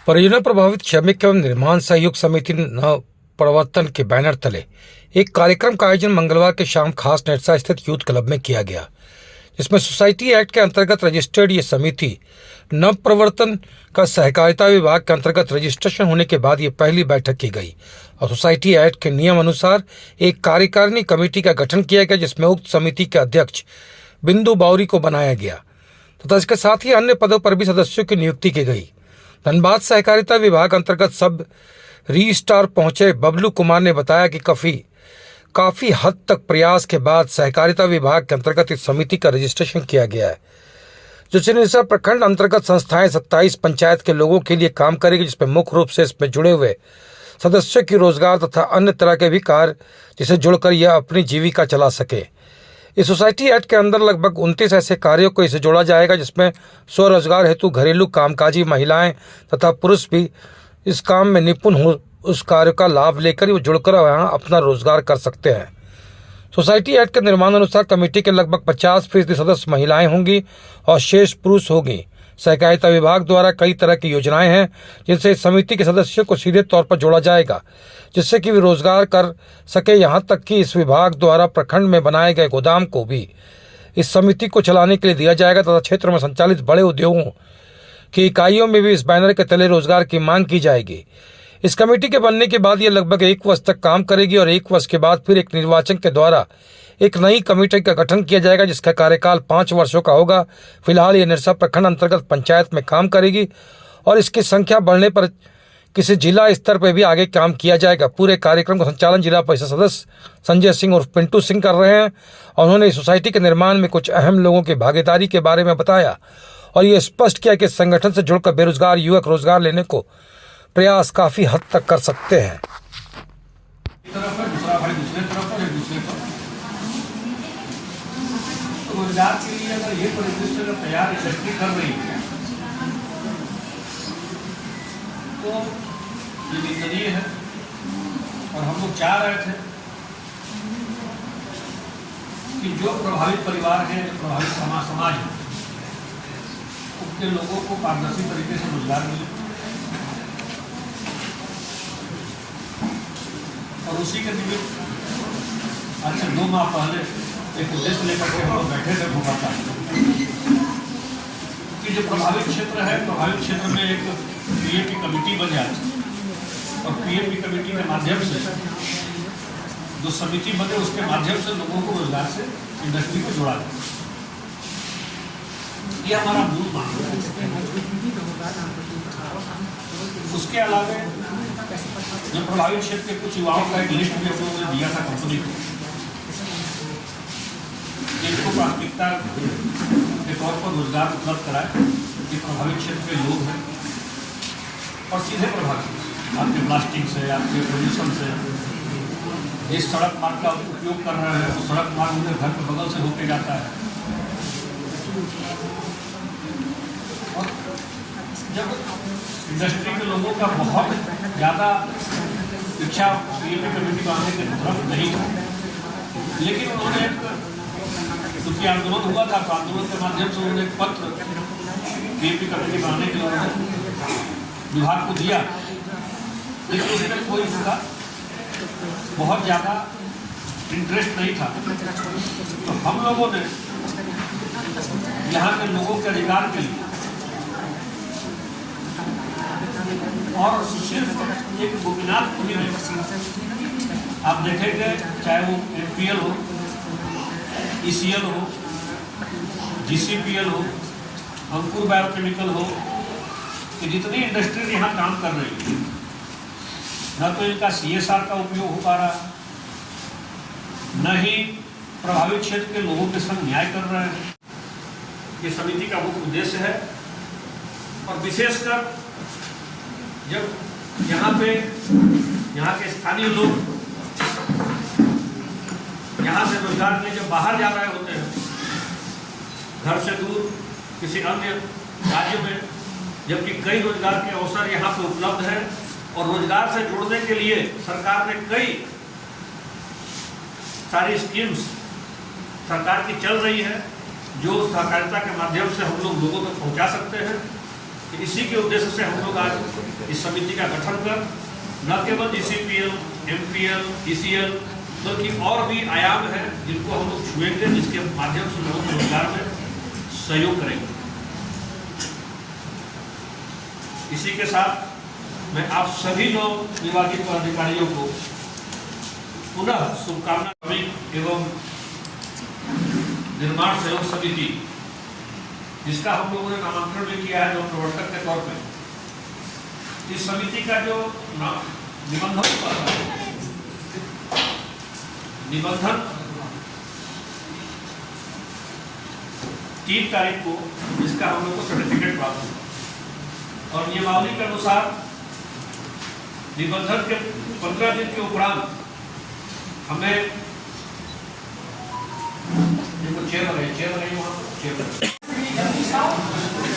परियोजना प्रभावित श्रमिक एवं निर्माण सहयोग समिति नव प्रवर्तन के बैनर तले एक कार्यक्रम का आयोजन मंगलवार की शाम खास नेरसा स्थित यूथ क्लब में किया गया, जिसमें सोसाइटी एक्ट के अंतर्गत रजिस्टर्ड ये समिति नव प्रवर्तन का सहकारिता विभाग के अंतर्गत रजिस्ट्रेशन होने के बाद ये पहली बैठक की गई और सोसाइटी एक्ट के नियम अनुसार एक कार्यकारिणी कमेटी का गठन किया गया, जिसमें उक्त समिति के अध्यक्ष बिंदु बावरी को बनाया गया तथा इसके साथ ही अन्य पदों पर भी सदस्यों की नियुक्ति की गई। धनबाद सहकारिता विभाग अंतर्गत सब रजिस्ट्रार पहुंचे बबलू कुमार ने बताया कि काफी हद तक प्रयास के बाद सहकारिता विभाग के अंतर्गत इस समिति का रजिस्ट्रेशन किया गया है, जो सिरसा प्रखंड अंतर्गत संस्थाएं 27 पंचायत के लोगों के लिए काम करेगी, जिसमें मुख्य रूप से इसमें जुड़े हुए सदस्यों की रोजगार तथा अन्य तरह के भी कार्य जिसे जुड़कर यह अपनी जीविका चला सके। इस सोसाइटी एक्ट के अंदर लगभग 29 ऐसे कार्यों को इसे जोड़ा जाएगा, जिसमें स्वरोजगार हेतु घरेलू कामकाजी महिलाएं तथा पुरुष भी इस काम में निपुण हो उस कार्य का लाभ लेकर वो जुड़कर यहाँ अपना रोजगार कर सकते हैं। सोसाइटी एक्ट के निर्माण अनुसार कमेटी के लगभग 50% सदस्य महिलाएं होंगी और शेष पुरुष होंगी। सहकारिता विभाग द्वारा कई तरह की योजनाएं हैं जिनसे इस समिति के सदस्यों को सीधे तौर पर जोड़ा जाएगा, जिससे कि वे रोजगार कर सके। यहाँ तक कि इस विभाग द्वारा प्रखंड में बनाए गए गोदाम को भी इस समिति को चलाने के लिए दिया जाएगा तथा क्षेत्र में संचालित बड़े उद्योगों की इकाइयों में भी इस बैनर के तले रोजगार की मांग की जाएगी। इस कमेटी के बनने के बाद ये लगभग 1 वर्ष तक काम करेगी और 1 वर्ष के बाद फिर एक निर्वाचन के द्वारा एक नई कमेटी का गठन किया जाएगा, जिसका कार्यकाल 5 वर्षों का होगा। फिलहाल ये निरसा प्रखंड अंतर्गत पंचायत में काम करेगी और इसकी संख्या बढ़ने पर किसी जिला स्तर पर भी आगे काम किया जाएगा। पूरे कार्यक्रम का संचालन जिला परिषद सदस्य संजय सिंह उर्फ पिंटू सिंह कर रहे हैं और उन्होंने इस सोसाइटी के निर्माण में कुछ अहम लोगों की भागीदारी के बारे में बताया और ये स्पष्ट किया कि इस संगठन से जुड़कर बेरोजगार युवक रोजगार लेने को प्रयास काफी हद तक कर सकते हैं। रोजगार के लिए अगर ये परिदृश्य तैयार इंडस्ट्री कर रही है तो ये निंदनीय है और हम लोग चाह रहे थे कि जो प्रभावित परिवार है, जो प्रभावित समाज है, उनके लोगों को पारदर्शी तरीके से रोजगार मिले और उसी के निमित्त आज से 2 माह पहले एक उद्देश्य लेकर के हम लोग बैठे थे भोपाल कि जो प्रभावित क्षेत्र है, प्रभावित क्षेत्र में एक पीएपी कमेटी बन जाए और पीएपी कमेटी के माध्यम से जो समिति बने उसके माध्यम से लोगों को रोजगार से इंडस्ट्री को जोड़ा जाए। ये हमारा मूल मांग है। उसके अलावा जो प्रभावित क्षेत्र के कुछ युवाओं का एक लिस्ट भी हम लोगों ने दिया था कंपनी को, जिनको प्राथमिकता के तौर पर रोजगार उपलब्ध कराए। ये प्रभावित क्षेत्र के लोग हैं और सीधे प्रभावित आपके प्लास्टिक से, आपके पोल्यूशन से, जिस सड़क मार्ग का उपयोग कर रहे हैं उस सड़क मार्ग उनके घर के बगल से होके जाता है। और जब इंडस्ट्री के लोगों का बहुत ज़्यादा इच्छा पीएपी कमेटी बनाने की तरफ नहीं था, लेकिन उन्होंने क्योंकि आंदोलन हुआ था तो आंदोलन के माध्यम से उन्होंने एक पत्र पीएपी कमेटी बनाने के लिए विभाग को दिया, लेकिन उसमें कोई उसका बहुत ज़्यादा इंटरेस्ट नहीं था। तो हम लोगों ने यहाँ के लोगों के अधिकार के लिए और सिर्फ एक गोपीनाथपुरी में आप देखेंगे, चाहे वो एमपीएल हो, ईसीएल हो, जीसीपीएल हो, अंकुर बायोकेमिकल हो, कि जितनी इंडस्ट्री यहाँ काम कर रही है, न तो इनका सीएसआर का उपयोग हो पा रहा, न ही प्रभावित क्षेत्र के लोगों के संग न्याय कर रहे हैं। ये समिति का मुख्य उद्देश्य है और विशेषकर जब यहाँ के स्थानीय लोग यहाँ से रोजगार के लिए जब बाहर जा रहे होते हैं, घर से दूर किसी अन्य राज्य में, जबकि कई रोजगार के अवसर यहाँ पे उपलब्ध हैं और रोजगार से जुड़ने के लिए सरकार ने कई सारी स्कीम्स सरकार की चल रही है, जो सहकारिता के माध्यम से हम लोग लोगों तक पहुँचा सकते हैं। इसी के उद्देश्य से हम लोग आज इस समिति का गठन कर न केवल DCPL, MPL, ECL बल्कि और भी आयाम हैं जिनको हम लोग छुएंगे, जिसके माध्यम से लोगों को रोजगार में सहयोग करेंगे। इसी के साथ मैं आप सभी लोग निर्वाचित पदाधिकारियों को पुनः शुभकामना श्रमिक एवं निर्माण सहयोग समिति, जिसका हम लोगों ने नामांकन भी किया है जो प्रवर्तक के तौर पे, इस समिति का जो निबंधन 3 तारीख को इसका हम लोग को सर्टिफिकेट प्राप्त हुआ और नियमावली के अनुसार निबंधन के 15 दिन के उपरांत हमें चेयर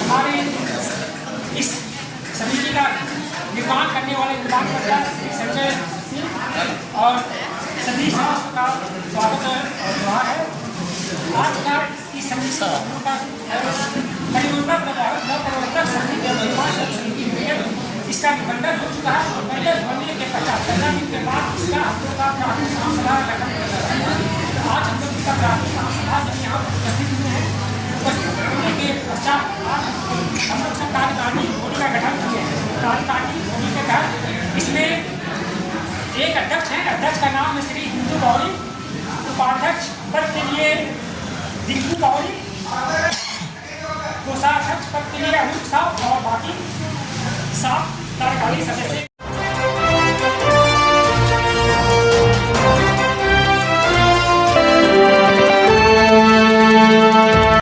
हमारे इस समिति का निर्माण करने वाले निर्माणकर्ता संजय सिंह और सभी सदस्यों का स्वागत है। आज का इस समिति का प्रवर्तक समिति निर्माण समिति में इसका निबंधन हो चुका है। पहले होने के 15 दिन के बाद इसका हम लोग का प्राथमिक सभा गठन किया जाता है। आज हम लोग इसका प्राथमिक सभा जब यहाँ उपस्थित हुए हैं, उपस्थित होने के पश्चात हम लोग सब कार्यकारिणी बॉडी का गठन किए हैं। कार्यकारिणी बॉडी के तहत इसमें एक अध्यक्ष है, अध्यक्ष का नाम है श्री हिंदू गौरी, उपाध्यक्ष पद के लिए दिग्गू गौरी, कोषाध्यक्ष पद के लिए अनूप साहब और बाकी 7 कार्यकारी सदस्य।